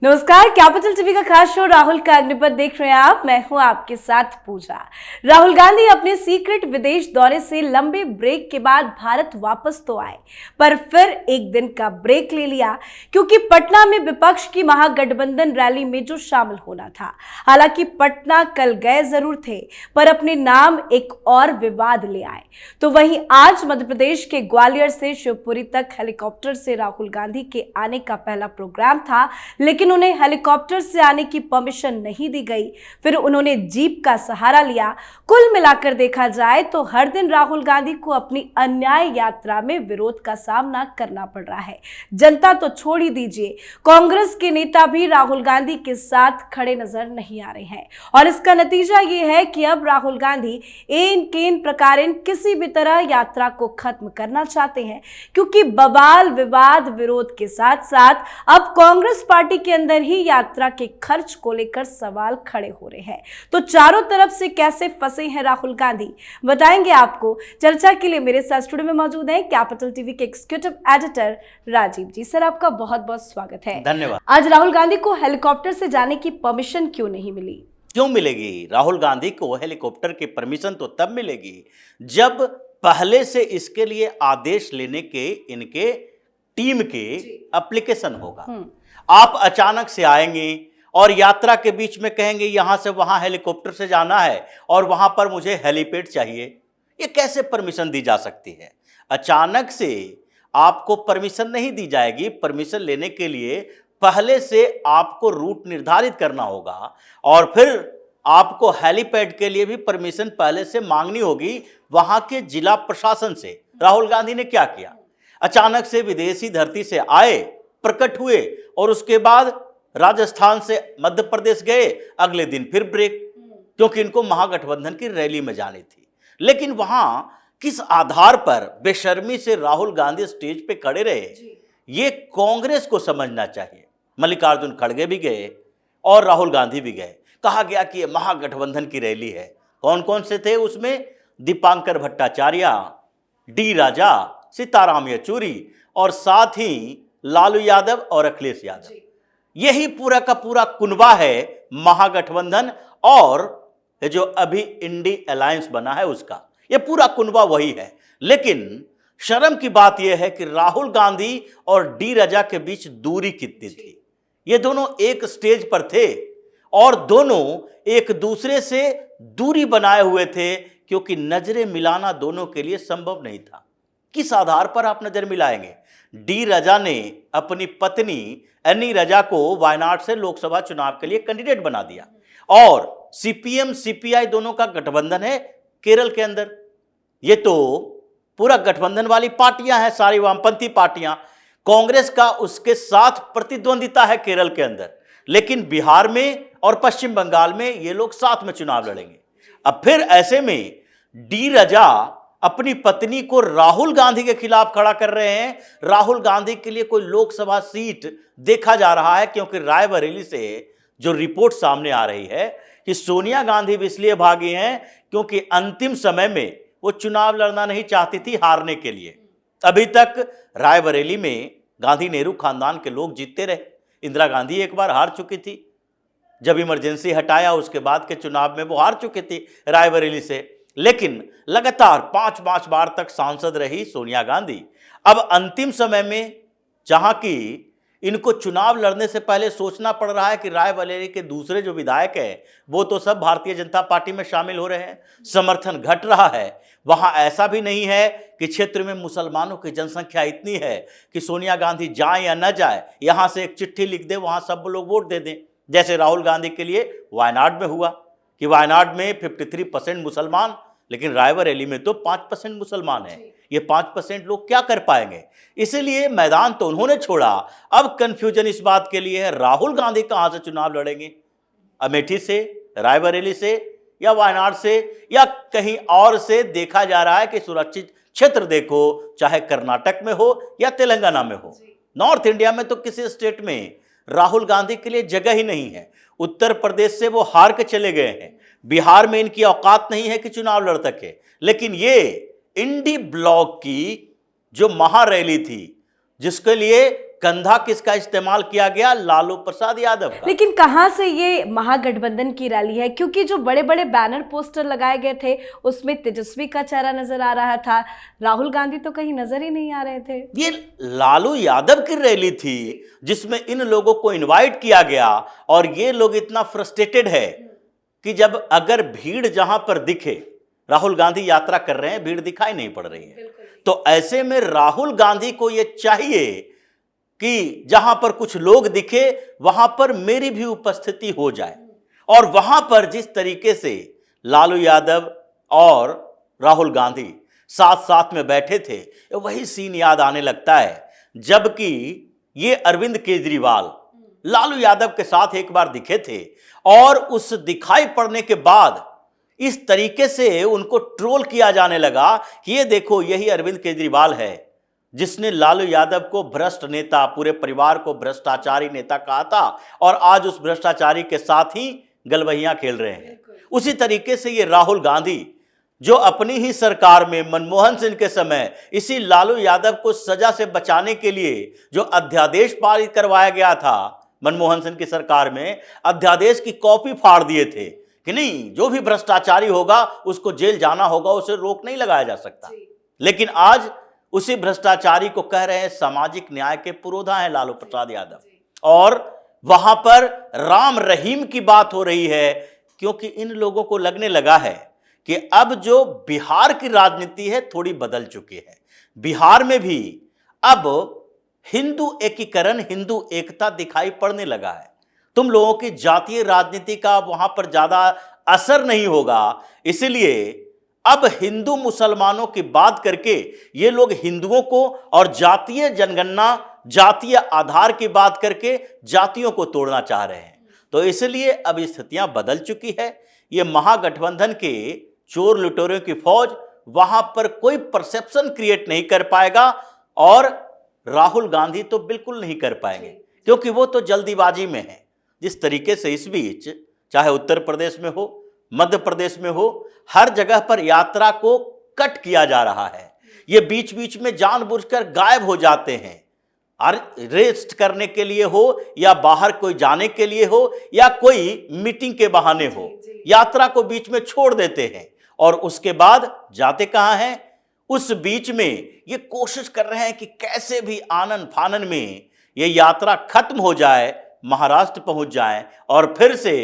नमस्कार, capital TV का खास शो राहुल का अग्निपथ देख रहे हैं आप। मैं हूं आपके साथ पूजा। राहुल गांधी अपने सीक्रेट विदेश दौरे से लंबे ब्रेक के बाद भारत वापस तो आए, पर फिर एक दिन का ब्रेक ले लिया क्योंकि पटना में विपक्ष की महागठबंधन रैली में जो शामिल होना था। हालांकि पटना कल गए जरूर थे, पर अपने नाम एक और विवाद ले आए। तो वहीं आज मध्य प्रदेश के ग्वालियर से शिवपुरी तक हेलीकॉप्टर से राहुल गांधी के आने का पहला प्रोग्राम था, लेकिन उन्हें हेलीकॉप्टर से आने की परमिशन नहीं दी गई। फिर उन्होंने जीप का सहारा लिया। कुल मिलाकर देखा जाए तो हर दिन राहुल गांधी को अपनी अन्याय यात्रा में विरोध का सामना करना पड़ रहा है। जनता तो छोड़ ही दीजिए, कांग्रेस के नेता भी राहुल गांधी के साथ खड़े नजर नहीं आ रहे हैं। और इसका नतीजा ये है कि अब राहुल गांधी एन केन प्रकारेण किसी भी तरह यात्रा को खत्म करना चाहते हैं, क्योंकि बवाल, विवाद, विरोध के साथ साथ अब कांग्रेस पार्टी के अंदर ही यात्रा के खर्च को लेकर सवाल खड़े हो रहे हैं। तो चारों तरफ से कैसे फंसे हैं राहुल गांधी, बताएंगे आपको। चर्चा के लिए मेरे साथ स्टूडियो में मौजूद हैं कैपिटल टीवी के एग्जीक्यूटिव एडिटर राजीव जी। सर, आपका बहुत बहुत स्वागत है। धन्यवाद। आज राहुल गांधी को हेलीकॉप्टर से जाने की परमिशन क्यों नहीं मिली? क्यों मिलेगी? राहुल गांधी को हेलीकॉप्टर की परमिशन तो तब मिलेगी जब पहले से इसके लिए आदेश लेने के इनके टीम के एप्लीकेशन होगा। आप अचानक से आएंगे और यात्रा के बीच में कहेंगे यहां से वहां हेलीकॉप्टर से जाना है और वहां पर मुझे हेलीपैड चाहिए। ये कैसे परमिशन दी जा सकती है? अचानक से आपको परमिशन नहीं दी जाएगी। परमिशन लेने के लिए पहले से आपको रूट निर्धारित करना होगा और फिर आपको हेलीपैड के लिए भी परमिशन पहले से मांगनी होगी वहां के जिला प्रशासन से। राहुल गांधी ने क्या किया? अचानक से विदेशी धरती से आए, प्रकट हुए और उसके बाद राजस्थान से मध्य प्रदेश गए। अगले दिन फिर ब्रेक, क्योंकि इनको महागठबंधन की रैली में जानी थी। लेकिन वहां किस आधार पर बेशर्मी से राहुल गांधी स्टेज पे खड़े रहे, ये कांग्रेस को समझना चाहिए। मल्लिकार्जुन खड़गे भी गए और राहुल गांधी भी गए। कहा गया कि ये महागठबंधन की रैली है। कौन कौन से थे उसमें? दीपांकर भट्टाचार्य, डी राजा, सीताराम येचुरी और साथ ही लालू यादव और अखिलेश यादव। यही पूरा का पूरा कुनबा है महागठबंधन और जो अभी इंडी अलायंस बना है उसका। यह पूरा कुनबा वही है। लेकिन शर्म की बात यह है कि राहुल गांधी और डी राजा के बीच दूरी कितनी थी। ये दोनों एक स्टेज पर थे और दोनों एक दूसरे से दूरी बनाए हुए थे, क्योंकि नजरें मिलाना दोनों के लिए संभव नहीं था। किस आधार पर आप नजर मिलाएंगे? डी राजा ने अपनी पत्नी एनी राजा को वायनाड से लोकसभा चुनाव के लिए कैंडिडेट बना दिया और सीपीएम सीपीआई दोनों का गठबंधन है केरल के अंदर। ये तो पूरा गठबंधन वाली पार्टियां हैं, सारी वामपंथी पार्टियां। कांग्रेस का उसके साथ प्रतिद्वंदिता है केरल के अंदर, लेकिन बिहार में और पश्चिम बंगाल में ये लोग साथ में चुनाव लड़ेंगे। अब फिर ऐसे में डी राजा अपनी पत्नी को राहुल गांधी के खिलाफ खड़ा कर रहे हैं। राहुल गांधी के लिए कोई लोकसभा सीट देखा जा रहा है, क्योंकि रायबरेली से जो रिपोर्ट सामने आ रही है कि सोनिया गांधी भी इसलिए भागी हैं क्योंकि अंतिम समय में वो चुनाव लड़ना नहीं चाहती थी, हारने के लिए। अभी तक रायबरेली में गांधी नेहरू खानदान के लोग जीतते रहे। इंदिरा गांधी एक बार हार चुकी थी, जब इमरजेंसी हटाया उसके बाद के चुनाव में वो हार चुकी थी रायबरेली से। लेकिन लगातार 5 बार तक सांसद रही सोनिया गांधी। अब अंतिम समय में जहां की इनको चुनाव लड़ने से पहले सोचना पड़ रहा है कि रायबरेली के दूसरे जो विधायक हैं वो तो सब भारतीय जनता पार्टी में शामिल हो रहे हैं, समर्थन घट रहा है। वहां ऐसा भी नहीं है कि क्षेत्र में मुसलमानों की जनसंख्या इतनी है कि सोनिया गांधी जाए या न जाए, यहां से एक चिट्ठी लिख दे, वहां सब लोग वोट दे दें। जैसे राहुल गांधी के लिए वायनाड में हुआ कि वायनाड में 53% मुसलमान, लेकिन रायबरेली में तो 5% मुसलमान हैं। ये 5% लोग क्या कर पाएंगे? इसीलिए मैदान तो उन्होंने छोड़ा। अब कंफ्यूजन इस बात के लिए है राहुल गांधी कहां से चुनाव लड़ेंगे? अमेठी से, रायबरेली से या वायनाड से या कहीं और से? देखा जा रहा है कि सुरक्षित क्षेत्र देखो, चाहे कर्नाटक में हो या तेलंगाना में हो। नॉर्थ इंडिया में तो किसी स्टेट में राहुल गांधी के लिए जगह ही नहीं है। उत्तर प्रदेश से वो हार के चले गए हैं। बिहार में इनकी औकात नहीं है कि चुनाव लड़ सके। लेकिन ये इंडी ब्लॉक की जो महारैली थी, जिसके लिए कंधा किसका इस्तेमाल किया गया? लालू प्रसाद यादव का। लेकिन कहां से ये महागठबंधन की रैली है? क्योंकि जो बड़े बड़े बैनर पोस्टर लगाए गए थे उसमें तेजस्वी का चेहरा नजर आ रहा था, राहुल गांधी तो कहीं नजर ही नहीं आ रहे थे। ये लालू यादव की रैली थी जिसमें इन लोगों को इनवाइट किया गया और ये लोग इतना फ्रस्ट्रेटेड है कि जब अगर भीड़ जहां पर दिखे, राहुल गांधी यात्रा कर रहे हैं, भीड़ दिखाई नहीं पड़ रही है, तो ऐसे में राहुल गांधी को यह चाहिए कि जहां पर कुछ लोग दिखे वहां पर मेरी भी उपस्थिति हो जाए। और वहां पर जिस तरीके से लालू यादव और राहुल गांधी साथ साथ में बैठे थे, वही सीन याद आने लगता है जबकि ये अरविंद केजरीवाल लालू यादव के साथ एक बार दिखे थे और उस दिखाई पड़ने के बाद इस तरीके से उनको ट्रोल किया जाने लगा कि ये देखो यही अरविंद केजरीवाल है जिसने लालू यादव को भ्रष्ट नेता, पूरे परिवार को भ्रष्टाचारी नेता कहा था और आज उस भ्रष्टाचारी के साथ ही गलबहियां खेल रहे हैं। उसी तरीके से ये राहुल गांधी जो अपनी ही सरकार में मनमोहन सिंह के समय इसी लालू यादव को सजा से बचाने के लिए जो अध्यादेश पारित करवाया गया था, मनमोहन सिंह की सरकार में अध्यादेश की कॉपी फाड़ दिए थे कि नहीं, जो भी भ्रष्टाचारी होगा उसको जेल जाना होगा, उसे रोक नहीं लगाया जा सकता। लेकिन आज उसी भ्रष्टाचारी को कह रहे हैं सामाजिक न्याय के पुरोधा है लालू प्रसाद यादव। और वहां पर राम रहीम की बात हो रही है क्योंकि इन लोगों को लगने लगा है कि अब जो बिहार की राजनीति है थोड़ी बदल चुकी है। बिहार में भी अब हिंदू एकीकरण, हिंदू एकता दिखाई पड़ने लगा है। तुम लोगों की जातीय राजनीति का वहां पर ज्यादा असर नहीं होगा, इसलिए अब हिंदू मुसलमानों की बात करके ये लोग हिंदुओं को और जातीय जनगणना, जातीय आधार की बात करके जातियों को तोड़ना चाह रहे हैं। तो इसलिए अब स्थितियां बदल चुकी है। ये महागठबंधन के चोर लुटेरों की फौज वहां पर कोई परसेप्शन क्रिएट नहीं कर पाएगा और राहुल गांधी तो बिल्कुल नहीं कर पाएंगे क्योंकि वो तो जल्दीबाजी में है। जिस तरीके से इस बीच चाहे उत्तर प्रदेश में हो, मध्य प्रदेश में हो, हर जगह पर यात्रा को कट किया जा रहा है। ये बीच बीच में जानबूझकर गायब हो जाते हैं, अरेस्ट करने के लिए हो या बाहर कोई जाने के लिए हो या कोई मीटिंग के बहाने हो, यात्रा को बीच में छोड़ देते हैं और उसके बाद जाते कहां हैं? उस बीच में ये कोशिश कर रहे हैं कि कैसे भी आनन फानन में ये यात्रा खत्म हो जाए, महाराष्ट्र पहुंच जाएं और फिर से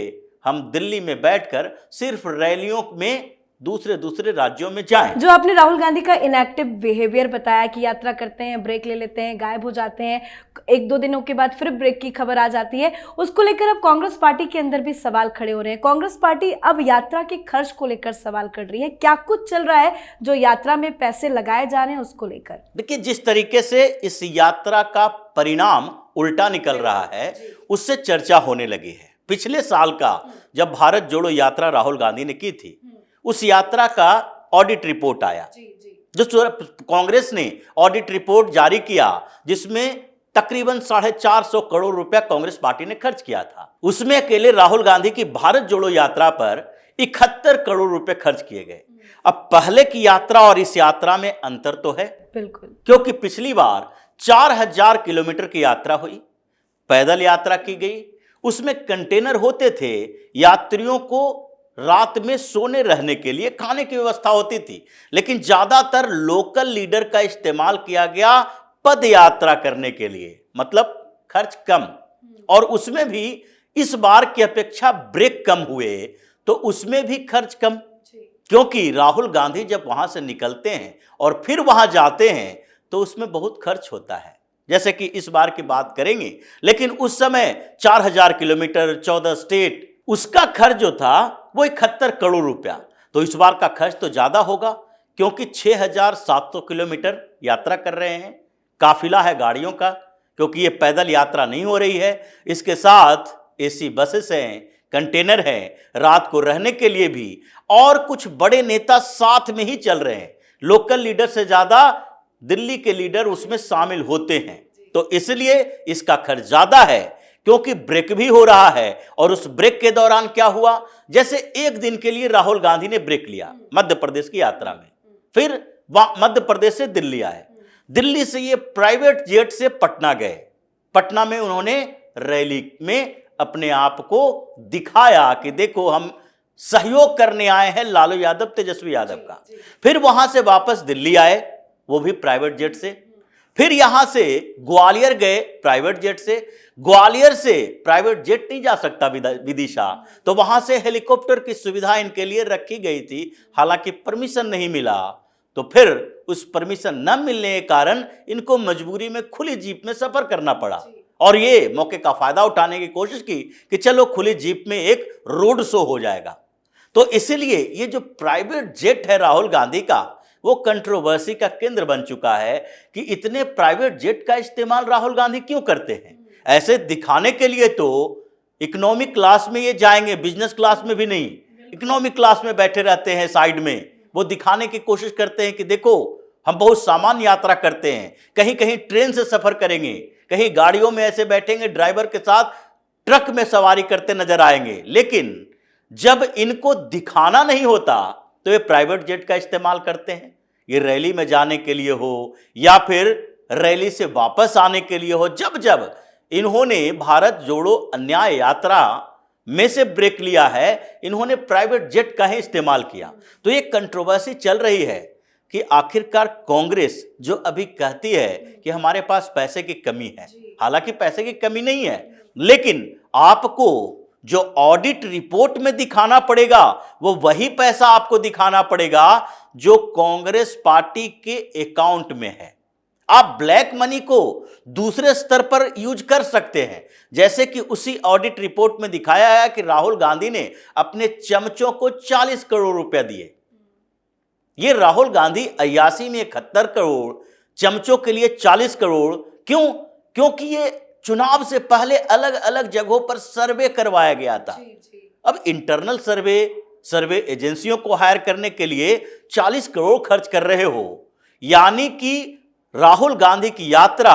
हम दिल्ली में बैठकर सिर्फ रैलियों में दूसरे राज्यों में जाएं। जो आपने राहुल गांधी का इनएक्टिव बिहेवियर बताया कि यात्रा करते हैं, ब्रेक ले लेते हैं, गायब हो जाते हैं, एक दो दिनों के बाद फिर ब्रेक की खबर आ जाती है, उसको लेकर अब कांग्रेस पार्टी के अंदर भी सवाल खड़े हो रहे हैं। कांग्रेस पार्टी अब यात्रा के खर्च को लेकर सवाल कर रही है। क्या कुछ चल रहा है जो यात्रा में पैसे लगाए जा रहे हैं उसको लेकर? देखिए, जिस तरीके से इस यात्रा का परिणाम उल्टा निकल रहा है उससे चर्चा होने लगी है। पिछले साल का जब भारत जोड़ो यात्रा राहुल गांधी ने की थी, उस यात्रा का ऑडिट रिपोर्ट आया जो कांग्रेस ने ऑडिट रिपोर्ट जारी किया जिसमें तकरीबन 450 करोड़ रुपया कांग्रेस पार्टी ने खर्च किया था। उसमें अकेले राहुल गांधी की भारत जोड़ो यात्रा पर 71 करोड़ रुपए खर्च किए गए। अब पहले की यात्रा और इस यात्रा में अंतर तो है बिल्कुल, क्योंकि पिछली बार 4000 किलोमीटर की यात्रा हुई, पैदल यात्रा की गई, उसमें कंटेनर होते थे, यात्रियों को रात में सोने रहने के लिए खाने की व्यवस्था होती थी, लेकिन ज्यादातर लोकल लीडर का इस्तेमाल किया गया पद यात्रा करने के लिए, मतलब खर्च कम। और उसमें भी इस बार की अपेक्षा ब्रेक कम हुए तो उसमें भी खर्च कम, क्योंकि राहुल गांधी जब वहां से निकलते हैं और फिर वहां जाते हैं तो उसमें बहुत खर्च होता है, जैसे कि इस बार की बात करेंगे। लेकिन उस समय 4000 किलोमीटर, 14 स्टेट, उसका खर्च जो था वो 71 करोड़ रुपया। तो इस बार का खर्च तो ज्यादा होगा क्योंकि 6700 किलोमीटर यात्रा कर रहे हैं, काफिला है गाड़ियों का, क्योंकि ये पैदल यात्रा नहीं हो रही है। इसके साथ एसी बसेस हैं, कंटेनर हैं, रात को रहने के लिए भी, और कुछ बड़े नेता साथ में ही चल रहे हैं। लोकल लीडर से ज्यादा दिल्ली के लीडर उसमें शामिल होते हैं, तो इसलिए इसका खर्च ज्यादा है क्योंकि ब्रेक भी हो रहा है। और उस ब्रेक के दौरान क्या हुआ, जैसे एक दिन के लिए राहुल गांधी ने ब्रेक लिया मध्य प्रदेश की यात्रा में, फिर मध्य प्रदेश से दिल्ली आए, दिल्ली से ये प्राइवेट जेट से पटना गए, पटना में उन्होंने रैली में अपने आप को दिखाया कि देखो हम सहयोग करने आए हैं लालू यादव, तेजस्वी यादव का। फिर वहां से वापस दिल्ली आए, वो भी प्राइवेट जेट से। फिर यहां से ग्वालियर गए प्राइवेट जेट से। ग्वालियर से प्राइवेट जेट नहीं जा सकता विदिशा, तो वहां से हेलीकॉप्टर की सुविधा इनके लिए रखी गई थी, हालांकि परमिशन नहीं मिला। तो फिर उस परमिशन न मिलने के कारण इनको मजबूरी में खुली जीप में सफर करना पड़ा, और ये मौके का फायदा उठाने की कोशिश की कि चलो खुली जीप में एक रोड शो हो जाएगा। तो इसीलिए ये जो प्राइवेट जेट है राहुल गांधी का, वो कंट्रोवर्सी का केंद्र बन चुका है कि इतने प्राइवेट जेट का इस्तेमाल राहुल गांधी क्यों करते हैं। ऐसे दिखाने के लिए तो इकोनॉमिक क्लास में ये जाएंगे, बिजनेस क्लास में भी नहीं, इकोनॉमिक क्लास में बैठे रहते हैं साइड में। वो दिखाने की कोशिश करते हैं कि देखो हम बहुत सामान्य यात्रा करते हैं, कहीं कहीं ट्रेन से सफर करेंगे, कहीं गाड़ियों में ऐसे बैठेंगे, ड्राइवर के साथ ट्रक में सवारी करते नजर आएंगे। लेकिन जब इनको दिखाना नहीं होता तो ये प्राइवेट जेट का इस्तेमाल करते हैं। ये रैली में जाने के लिए हो या फिर रैली से वापस आने के लिए हो, जब जब इन्होंने भारत जोड़ो अन्याय यात्रा में से ब्रेक लिया है, इन्होंने प्राइवेट जेट का ही इस्तेमाल किया। तो ये कंट्रोवर्सी चल रही है कि आखिरकार कांग्रेस जो अभी कहती है कि हमारे पास पैसे की कमी है, हालांकि पैसे की कमी नहीं है, लेकिन आपको जो ऑडिट रिपोर्ट में दिखाना पड़ेगा वो वही पैसा आपको दिखाना पड़ेगा जो कांग्रेस पार्टी के अकाउंट में है। आप ब्लैक मनी को दूसरे स्तर पर यूज कर सकते हैं, जैसे कि उसी ऑडिट रिपोर्ट में दिखाया है कि राहुल गांधी ने अपने चमचों को 40 करोड़ रुपए दिए। ये राहुल गांधी 81 में 71 करोड़, चमचों के लिए 40 करोड़ क्यों? क्योंकि ये चुनाव से पहले अलग अलग जगहों पर सर्वे करवाया गया था। अब इंटरनल सर्वे एजेंसियों को हायर करने के लिए 40 करोड़ खर्च कर रहे हो, यानी कि राहुल गांधी की यात्रा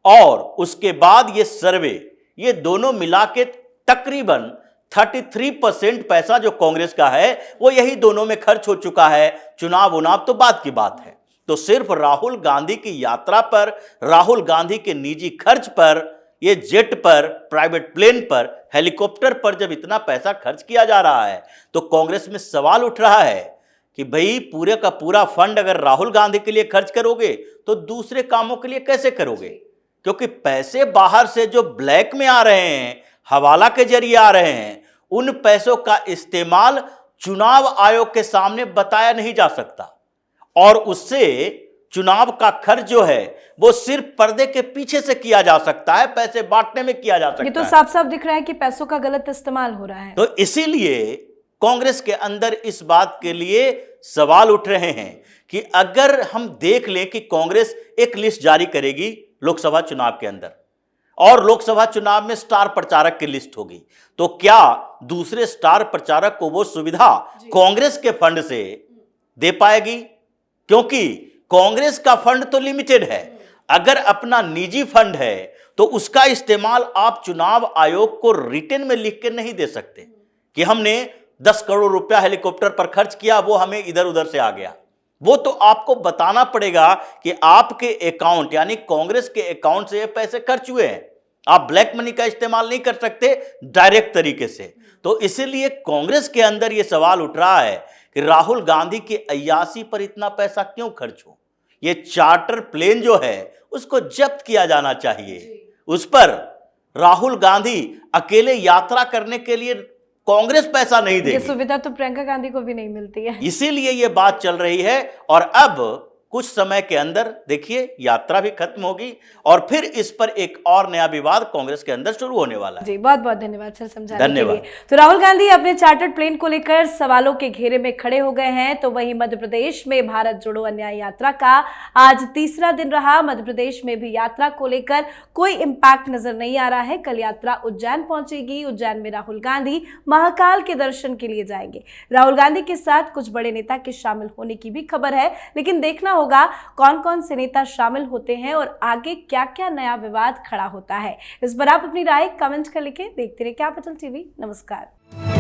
और उसके बाद ये सर्वे, ये दोनों मिला के तकरीबन 33% पैसा जो कांग्रेस का है वो यही दोनों में खर्च हो चुका है। चुनाव उनाव तो बात की बात है। तो सिर्फ राहुल गांधी की यात्रा पर, राहुल गांधी के निजी खर्च पर, ये जेट पर, प्राइवेट प्लेन पर, हेलीकॉप्टर पर जब इतना पैसा खर्च किया जा रहा है तो कांग्रेस में सवाल उठ रहा है कि भाई पूरे का पूरा फंड अगर राहुल गांधी के लिए खर्च करोगे तो दूसरे कामों के लिए कैसे करोगे? क्योंकि पैसे बाहर से जो ब्लैक में आ रहे हैं, हवाला के जरिए आ रहे हैं, उन पैसों का इस्तेमाल चुनाव आयोग के सामने बताया नहीं जा सकता, और उससे चुनाव का खर्च जो है वो सिर्फ पर्दे के पीछे से किया जा सकता है, पैसे बांटने में किया जा सकता है। ये तो साफ साफ दिख रहा है कि पैसों का गलत इस्तेमाल हो रहा है। तो इसीलिए कांग्रेस के अंदर इस बात के लिए सवाल उठ रहे हैं कि अगर हम देख लें कि कांग्रेस एक लिस्ट जारी करेगी लोकसभा चुनाव के अंदर, और लोकसभा चुनाव में स्टार प्रचारक की लिस्ट होगी, तो क्या दूसरे स्टार प्रचारक को वो सुविधा कांग्रेस के फंड से दे पाएगी? क्योंकि कांग्रेस का फंड तो लिमिटेड है। अगर अपना निजी फंड है तो उसका इस्तेमाल आप चुनाव आयोग को रिटन में लिख के नहीं दे सकते कि हमने 10 करोड़ रुपया हेलीकॉप्टर पर खर्च किया, वो हमें इधर उधर से आ गया। वो तो आपको बताना पड़ेगा कि आपके अकाउंट यानी कांग्रेस के अकाउंट से ये पैसे खर्च हुए हैं। आप ब्लैक मनी का इस्तेमाल नहीं कर सकते डायरेक्ट तरीके से। तो इसीलिए कांग्रेस के अंदर यह सवाल उठ रहा है कि राहुल गांधी के अय्यासी पर इतना पैसा क्यों खर्च हो। ये चार्टर प्लेन जो है उसको जब्त किया जाना चाहिए। उस पर राहुल गांधी अकेले यात्रा करने के लिए कांग्रेस पैसा नहीं देगी। ये सुविधा तो प्रियंका गांधी को भी नहीं मिलती है। इसीलिए ये बात चल रही है, और अब कुछ समय के अंदर देखिए यात्रा भी खत्म होगी और फिर इस पर एक और नया विवाद कांग्रेस के अंदर शुरू होने वाला है। जी बहुत बहुत धन्यवाद सर समझाने के धन्यवाद। लिए। तो राहुल गांधी अपने चार्टर्ड प्लेन को लेकर सवालों के घेरे में खड़े हो गए हैं। तो वहीं मध्य प्रदेश में भारत जोड़ो अन्याय यात्रा का आज तीसरा दिन रहा। मध्य प्रदेश में भी यात्रा को लेकर कोई इम्पैक्ट नजर नहीं आ रहा है। कल यात्रा उज्जैन पहुंचेगी। उज्जैन में राहुल गांधी महाकाल के दर्शन के लिए जाएंगे। राहुल गांधी के साथ कुछ बड़े नेता के शामिल होने की भी खबर है, लेकिन देखना होगा कौन कौन से नेता शामिल होते हैं और आगे क्या क्या नया विवाद खड़ा होता है। इस पर आप अपनी राय कमेंट कर लिखें। देखते रहिए कैपिटल टीवी। नमस्कार।